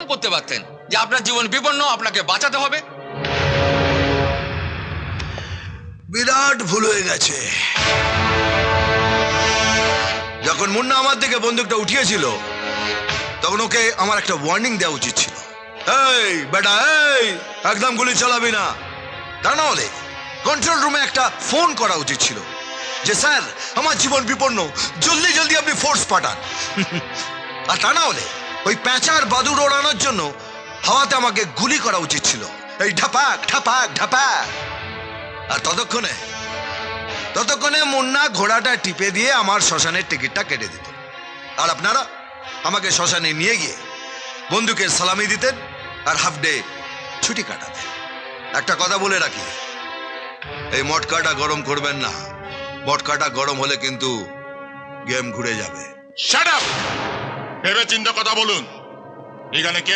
করতে পারতেন যে আপনার জীবন বিপন্ন, আপনাকে বাঁচাতে হবে। বিরাট ভুল হয়ে গেছে। যখন মুন্না আমার দিকে বন্দুকটা উঠিয়েছিল তখন ওকে আমার একটা ওয়ার্নিং দেওয়া উচিত ছিল। এই বেটা, এই একদম গুলি চালাবি না। তা না হলে কন্ট্রোল রুমে একটা ফোন করা উচিত ছিল যে স্যার আমার জীবন বিপন্ন, জলদি জলদি আপনি ফোর্স পাঠান। আর তা না হলে ওই প্যাঁচার বাদুড় ওড়ানোর জন্য হাওয়াতে আমাকে গুলি করা উচিত ছিল, এই ঢাপাক ঢাপাক ঢাপাক। আর ততক্ষণে মুন্না ঘোড়াটা টিপে দিয়ে আমার শ্মশানের টিকিটটা কেটে দিত, আর আপনারা আমাকে শ্মশানে নিয়ে গিয়ে বন্দুকের সালামি দিতেন আর হাফ ডে ছুটি কাটাতেন। একটা কথা বলে রাখি, এই মটকাটা গরম করবেন না। মটকাটা গরম হলে কিন্তু গেম ঘুরে যাবে। Shut up! ভেবে চিন্তা কথা বলুন। এখানে কে